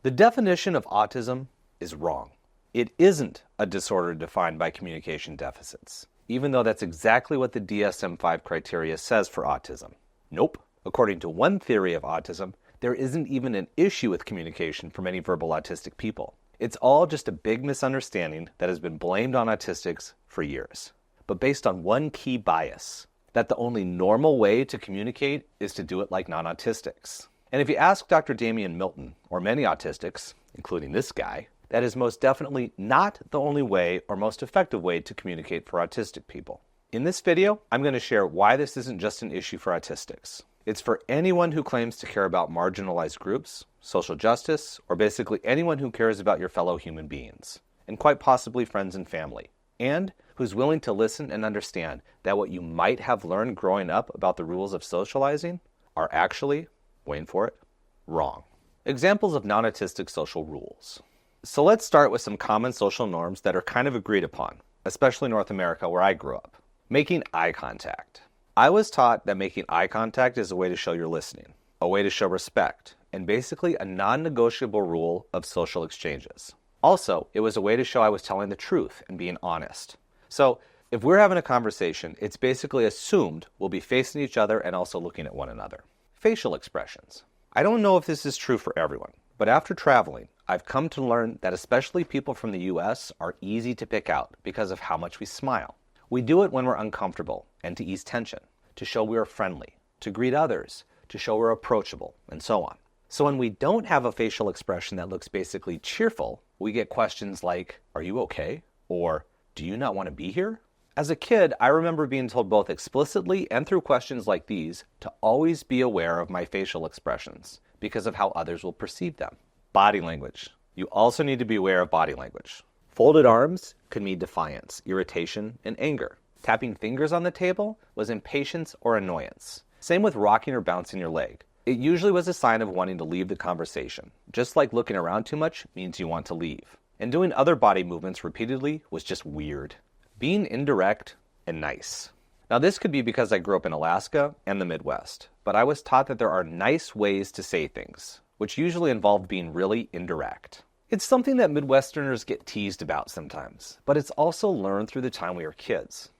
The definition of autism is wrong. It isn't a disorder defined by communication deficits, even though that's exactly what the DSM-5 criteria says for autism. Nope. According to one theory of autism, there isn't even an issue with communication for many verbal autistic people. It's all just a big misunderstanding that has been blamed on autistics for years, but based on one key bias, that the only normal way to communicate is to do it like non-autistics. And if you ask Dr. Damian Milton, or many autistics, including this guy, that is most definitely not the only way or most effective way to communicate for autistic people. In this video, I'm going to share why this isn't just an issue for autistics. It's for anyone who claims to care about marginalized groups, social justice, or basically anyone who cares about your fellow human beings, and quite possibly friends and family, and who's willing to listen and understand that what you might have learned growing up about the rules of socializing are actually, waiting for it, wrong. Examples of non-autistic social rules. So let's start with some common social norms that are kind of agreed upon, especially in North America where I grew up. Making eye contact. I was taught that making eye contact is a way to show you're listening, a way to show respect, and basically a non-negotiable rule of social exchanges. Also, it was a way to show I was telling the truth and being honest. So, if we're having a conversation, it's basically assumed we'll be facing each other and also looking at one another. Facial expressions. I don't know if this is true for everyone, but after traveling, I've come to learn that especially people from the US are easy to pick out because of how much we smile. We do it when we're uncomfortable and to ease tension, to show we are friendly, to greet others, to show we're approachable, and so on. So when we don't have a facial expression that looks basically cheerful, we get questions like, "Are you okay?" or "Do you not want to be here?" As a kid, I remember being told both explicitly and through questions like these to always be aware of my facial expressions because of how others will perceive them. Body language. You also need to be aware of body language. Folded arms could mean defiance, irritation, and anger. Tapping fingers on the table was impatience or annoyance. Same with rocking or bouncing your leg. It usually was a sign of wanting to leave the conversation, just like looking around too much means you want to leave. And doing other body movements repeatedly was just weird. Being indirect and nice. Now this could be because I grew up in Alaska and the Midwest, but I was taught that there are nice ways to say things, which usually involve being really indirect. It's something that Midwesterners get teased about sometimes, but it's also learned through the time we were kids.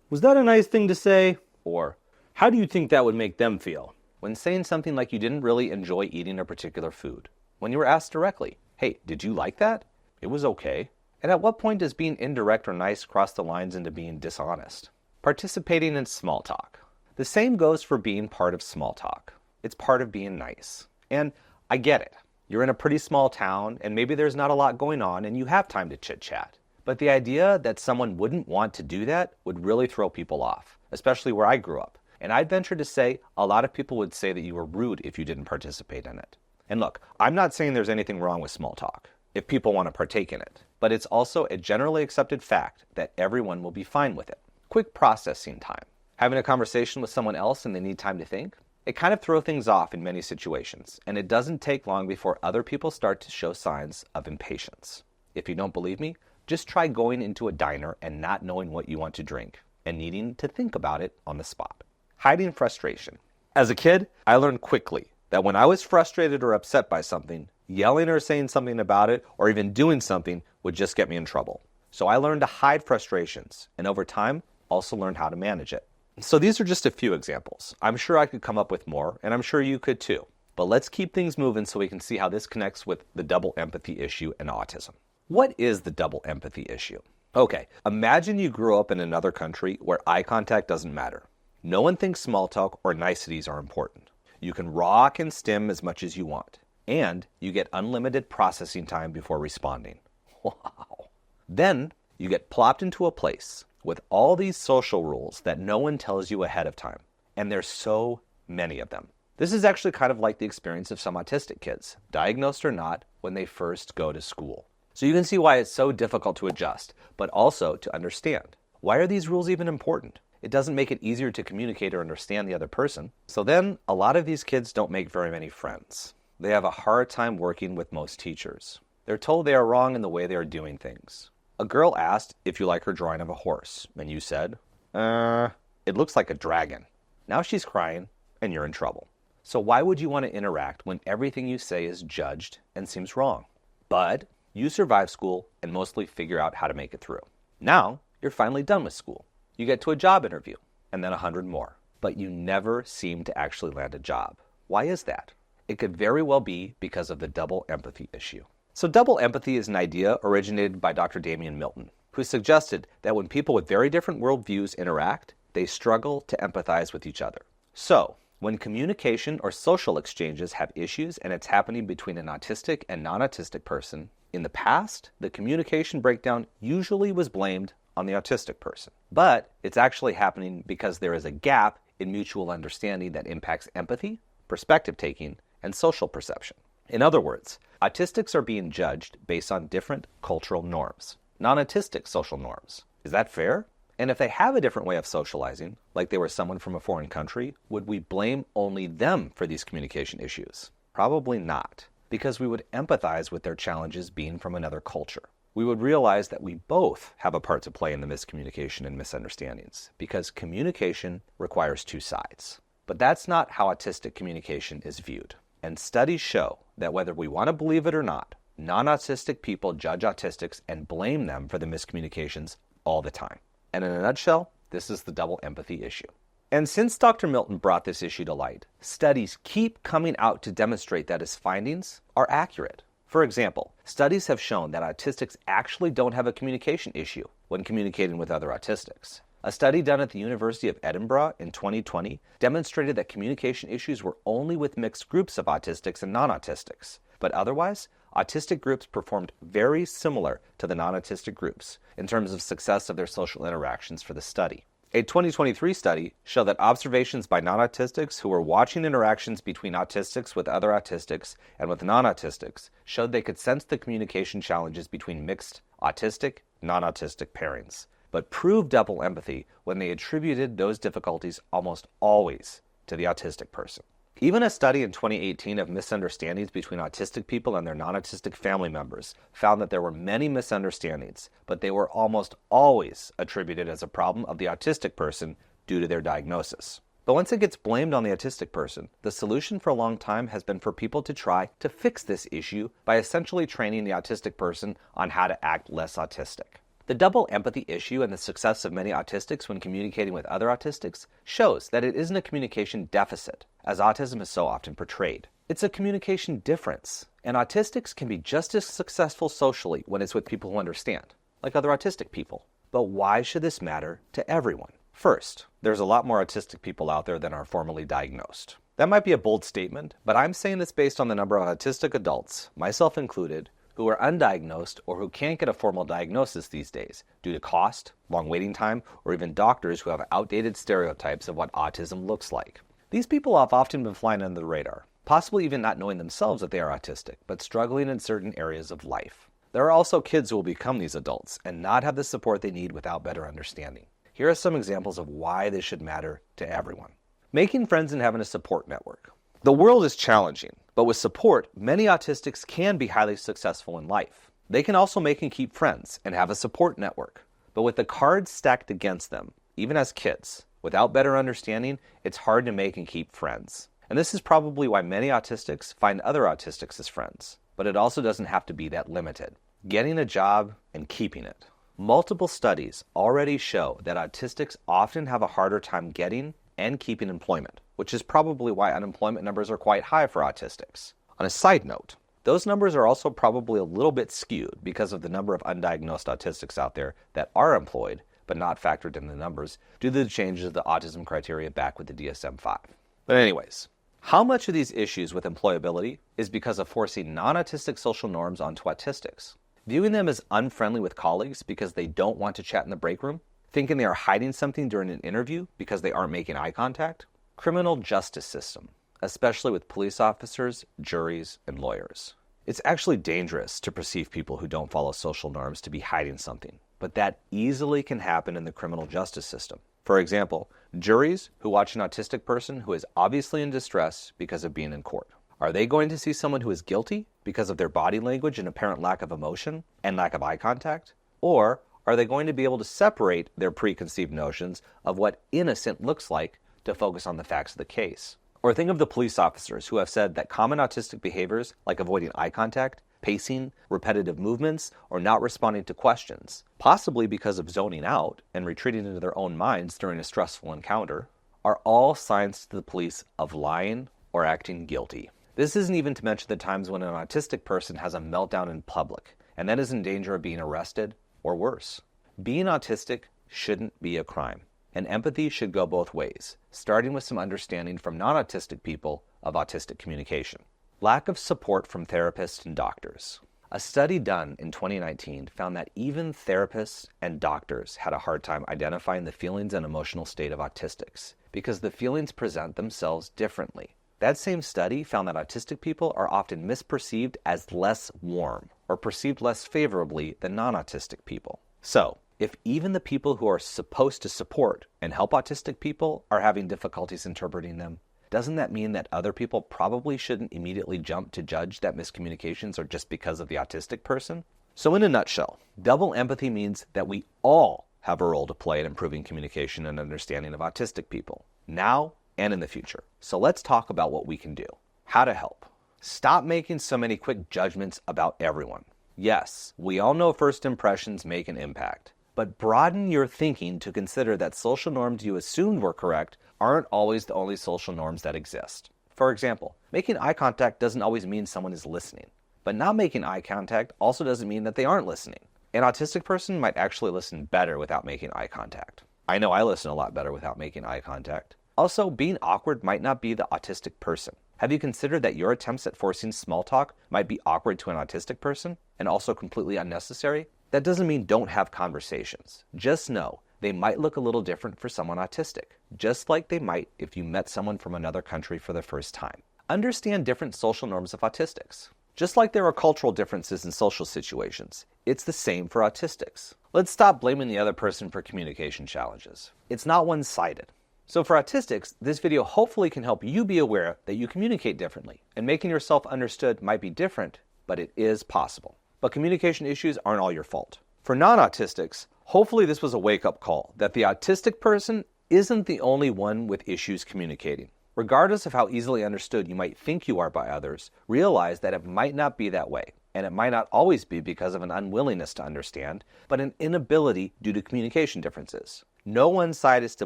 "Was that a nice thing to say?" Or, "How do you think that would make them feel?" When saying something like you didn't really enjoy eating a particular food. When you were asked directly, "Hey, did you like that?" "It was okay." And at what point does being indirect or nice cross the lines into being dishonest? Participating in small talk. The same goes for being part of small talk. It's part of being nice. And I get it. You're in a pretty small town and maybe there's not a lot going on and you have time to chit-chat. But the idea that someone wouldn't want to do that would really throw people off, especially where I grew up. And I'd venture to say a lot of people would say that you were rude if you didn't participate in it. And look, I'm not saying there's anything wrong with small talk if people want to partake in it, but it's also a generally accepted fact that everyone will be fine with it. Quick processing time. Having a conversation with someone else and they need time to think? It kind of throws things off in many situations, and it doesn't take long before other people start to show signs of impatience. If you don't believe me, just try going into a diner and not knowing what you want to drink and needing to think about it on the spot. Hiding frustration. As a kid, I learned quickly that when I was frustrated or upset by something, yelling or saying something about it or even doing something would just get me in trouble. So I learned to hide frustrations and over time also learned how to manage it. So these are just a few examples. I'm sure I could come up with more and I'm sure you could too. But let's keep things moving so we can see how this connects with the double empathy issue and autism. What is the double empathy issue? Okay, imagine you grew up in another country where eye contact doesn't matter. No one thinks small talk or niceties are important. You can rock and stim as much as you want. And you get unlimited processing time before responding. Wow. Then you get plopped into a place with all these social rules that no one tells you ahead of time. And there's so many of them. This is actually kind of like the experience of some autistic kids, diagnosed or not, when they first go to school. So you can see why it's so difficult to adjust, but also to understand. Why are these rules even important? It doesn't make it easier to communicate or understand the other person. So then, a lot of these kids don't make very many friends. They have a hard time working with most teachers. They're told they are wrong in the way they are doing things. A girl asked if you like her drawing of a horse, and you said, it looks like a dragon. Now she's crying, and you're in trouble. So why would you want to interact when everything you say is judged and seems wrong? But you survive school and mostly figure out how to make it through. Now, you're finally done with school. You get to a job interview, and then 100 more. But you never seem to actually land a job. Why is that? It could very well be because of the double empathy issue. So double empathy is an idea originated by Dr. Damian Milton, who suggested that when people with very different worldviews interact, they struggle to empathize with each other. So, when communication or social exchanges have issues and it's happening between an autistic and non-autistic person, in the past, the communication breakdown usually was blamed on the autistic person. But it's actually happening because there is a gap in mutual understanding that impacts empathy, perspective taking, and social perception. In other words, autistics are being judged based on different cultural norms, non-autistic social norms. Is that fair? And if they have a different way of socializing, like they were someone from a foreign country, would we blame only them for these communication issues? Probably not, because we would empathize with their challenges being from another culture. We would realize that we both have a part to play in the miscommunication and misunderstandings, because communication requires two sides. But that's not how autistic communication is viewed. And studies show that whether we want to believe it or not, non-autistic people judge autistics and blame them for the miscommunications all the time. And in a nutshell, this is the double empathy issue. And since Dr. Milton brought this issue to light, studies keep coming out to demonstrate that his findings are accurate. For example, studies have shown that autistics actually don't have a communication issue when communicating with other autistics. A study done at the University of Edinburgh in 2020 demonstrated that communication issues were only with mixed groups of autistics and non-autistics. But otherwise, autistic groups performed very similar to the non-autistic groups in terms of success of their social interactions for the study. A 2023 study showed that observations by non-autistics who were watching interactions between autistics with other autistics and with non-autistics showed they could sense the communication challenges between mixed autistic, non-autistic pairings, but proved double empathy when they attributed those difficulties almost always to the autistic person. Even a study in 2018 of misunderstandings between autistic people and their non-autistic family members found that there were many misunderstandings, but they were almost always attributed as a problem of the autistic person due to their diagnosis. But once it gets blamed on the autistic person, the solution for a long time has been for people to try to fix this issue by essentially training the autistic person on how to act less autistic. The double empathy issue and the success of many autistics when communicating with other autistics shows that it isn't a communication deficit, as autism is so often portrayed. It's a communication difference, and autistics can be just as successful socially when it's with people who understand, like other autistic people. But why should this matter to everyone? First, there's a lot more autistic people out there than are formally diagnosed. That might be a bold statement, but I'm saying this based on the number of autistic adults, myself included, who are undiagnosed or who can't get a formal diagnosis these days due to cost, long waiting time, or even doctors who have outdated stereotypes of what autism looks like. These people have often been flying under the radar, possibly even not knowing themselves that they are autistic, but struggling in certain areas of life. There are also kids who will become these adults and not have the support they need without better understanding. Here are some examples of why this should matter to everyone. Making friends and having a support network. The world is challenging, but with support, many autistics can be highly successful in life. They can also make and keep friends and have a support network. But with the cards stacked against them, even as kids, without better understanding, it's hard to make and keep friends. And this is probably why many autistics find other autistics as friends. But it also doesn't have to be that limited. Getting a job and keeping it. Multiple studies already show that autistics often have a harder time getting and keeping employment, which is probably why unemployment numbers are quite high for autistics. On a side note, those numbers are also probably a little bit skewed because of the number of undiagnosed autistics out there that are employed but not factored in the numbers due to the changes of the autism criteria back with the DSM-5. But anyways, how much of these issues with employability is because of forcing non-autistic social norms onto autistics? Viewing them as unfriendly with colleagues because they don't want to chat in the break room? Thinking they are hiding something during an interview because they aren't making eye contact? Criminal justice system, especially with police officers, juries, and lawyers. It's actually dangerous to perceive people who don't follow social norms to be hiding something, but that easily can happen in the criminal justice system. For example, juries who watch an autistic person who is obviously in distress because of being in court. Are they going to see someone who is guilty because of their body language and apparent lack of emotion and lack of eye contact? Or are they going to be able to separate their preconceived notions of what innocent looks like to focus on the facts of the case? Or think of the police officers who have said that common autistic behaviors like avoiding eye contact, pacing, repetitive movements, or not responding to questions, possibly because of zoning out and retreating into their own minds during a stressful encounter, are all signs to the police of lying or acting guilty. This isn't even to mention the times when an autistic person has a meltdown in public and then is in danger of being arrested or worse. Being autistic shouldn't be a crime, and empathy should go both ways, starting with some understanding from non-autistic people of autistic communication. Lack of support from therapists and doctors. A study done in 2019 found that even therapists and doctors had a hard time identifying the feelings and emotional state of autistics because the feelings present themselves differently. That same study found that autistic people are often misperceived as less warm or perceived less favorably than non-autistic people. So, if even the people who are supposed to support and help autistic people are having difficulties interpreting them, doesn't that mean that other people probably shouldn't immediately jump to judge that miscommunications are just because of the autistic person? So in a nutshell, double empathy means that we all have a role to play in improving communication and understanding of autistic people, now and in the future. So let's talk about what we can do. How to help. Stop making so many quick judgments about everyone. Yes, we all know first impressions make an impact, but broaden your thinking to consider that social norms you assumed were correct aren't always the only social norms that exist. For example, making eye contact doesn't always mean someone is listening, but not making eye contact also doesn't mean that they aren't listening. An autistic person might actually listen better without making eye contact. I know I listen a lot better without making eye contact. Also, being awkward might not be the autistic person. Have you considered that your attempts at forcing small talk might be awkward to an autistic person and also completely unnecessary? That doesn't mean don't have conversations. Just know they might look a little different for someone autistic, just like they might if you met someone from another country for the first time. Understand different social norms of autistics. Just like there are cultural differences in social situations, it's the same for autistics. Let's stop blaming the other person for communication challenges. It's not one-sided. So for autistics, this video hopefully can help you be aware that you communicate differently, and making yourself understood might be different, but it is possible. But communication issues aren't all your fault. For non-autistics, hopefully this was a wake-up call that the autistic person isn't the only one with issues communicating. Regardless of how easily understood you might think you are by others, realize that it might not be that way, and it might not always be because of an unwillingness to understand, but an inability due to communication differences. No one side is to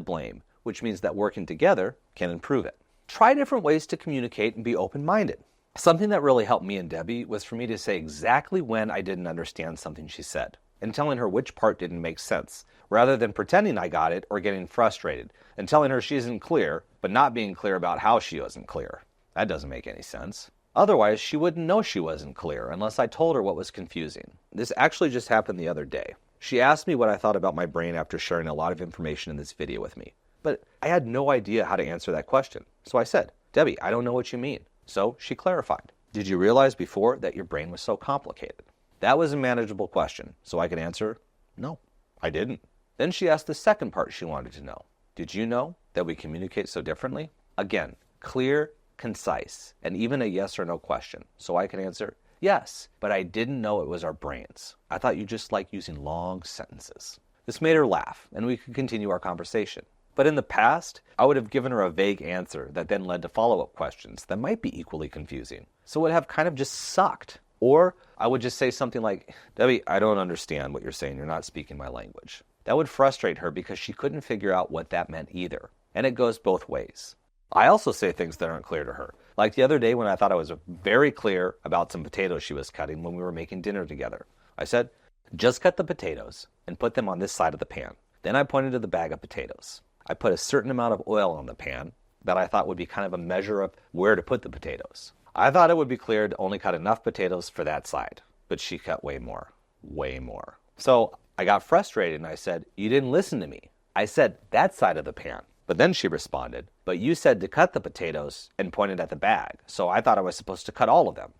blame, which means that working together can improve it. Try different ways to communicate and be open-minded. Something that really helped me and Debbie was for me to say exactly when I didn't understand something she said, and telling her which part didn't make sense, rather than pretending I got it or getting frustrated, and telling her she isn't clear, but not being clear about how she wasn't clear. That doesn't make any sense. Otherwise, she wouldn't know she wasn't clear unless I told her what was confusing. This actually just happened the other day. She asked me what I thought about my brain after sharing a lot of information in this video with me, but I had no idea how to answer that question. So I said, "Debbie, I don't know what you mean." So she clarified. "Did you realize before that your brain was so complicated?" That was a manageable question, so I could answer, "No, I didn't." Then she asked the second part she wanted to know. "Did you know that we communicate so differently?" Again, clear, concise, and even a yes or no question, so I could answer, "Yes, but I didn't know it was our brains. I thought you just liked using long sentences." This made her laugh, and we could continue our conversation. But in the past, I would have given her a vague answer that then led to follow-up questions that might be equally confusing. So it would have kind of just sucked. Or I would just say something like, "Debbie, I don't understand what you're saying. You're not speaking my language." That would frustrate her because she couldn't figure out what that meant either. And it goes both ways. I also say things that aren't clear to her. Like the other day when I thought I was very clear about some potatoes she was cutting when we were making dinner together. I said, "Just cut the potatoes and put them on this side of the pan." Then I pointed to the bag of potatoes. I put a certain amount of oil on the pan that I thought would be kind of a measure of where to put the potatoes. I thought it would be clear to only cut enough potatoes for that side, but she cut way more. So I got frustrated and I said, "You didn't listen to me. I said that side of the pan." But then she responded, "But you said to cut the potatoes," and pointed at the bag, so I thought I was supposed to cut all of them.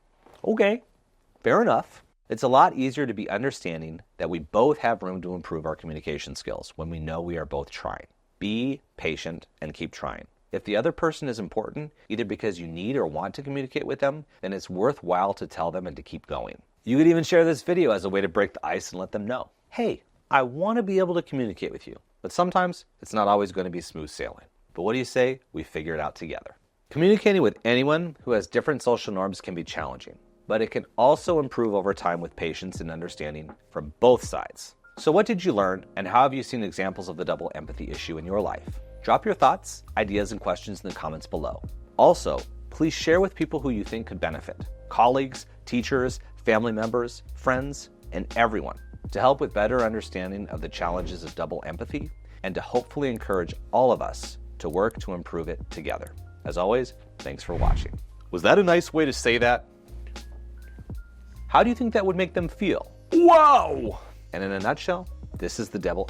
Okay, fair enough. It's a lot easier to be understanding that we both have room to improve our communication skills when we know we are both trying. Be patient and keep trying. If the other person is important, either because you need or want to communicate with them, then it's worthwhile to tell them and to keep going. You could even share this video as a way to break the ice and let them know, "Hey, I want to be able to communicate with you, but sometimes it's not always going to be smooth sailing. But what do you say we figure it out together?" Communicating with anyone who has different social norms can be challenging, but it can also improve over time with patience and understanding from both sides. So what did you learn, and how have you seen examples of the double empathy issue in your life? Drop your thoughts, ideas, and questions in the comments below. Also, please share with people who you think could benefit: colleagues, teachers, family members, friends, and everyone, to help with better understanding of the challenges of double empathy and to hopefully encourage all of us to work to improve it together. As always, thanks for watching. Was that a nice way to say that? How do you think that would make them feel? Whoa! And in a nutshell, this is the double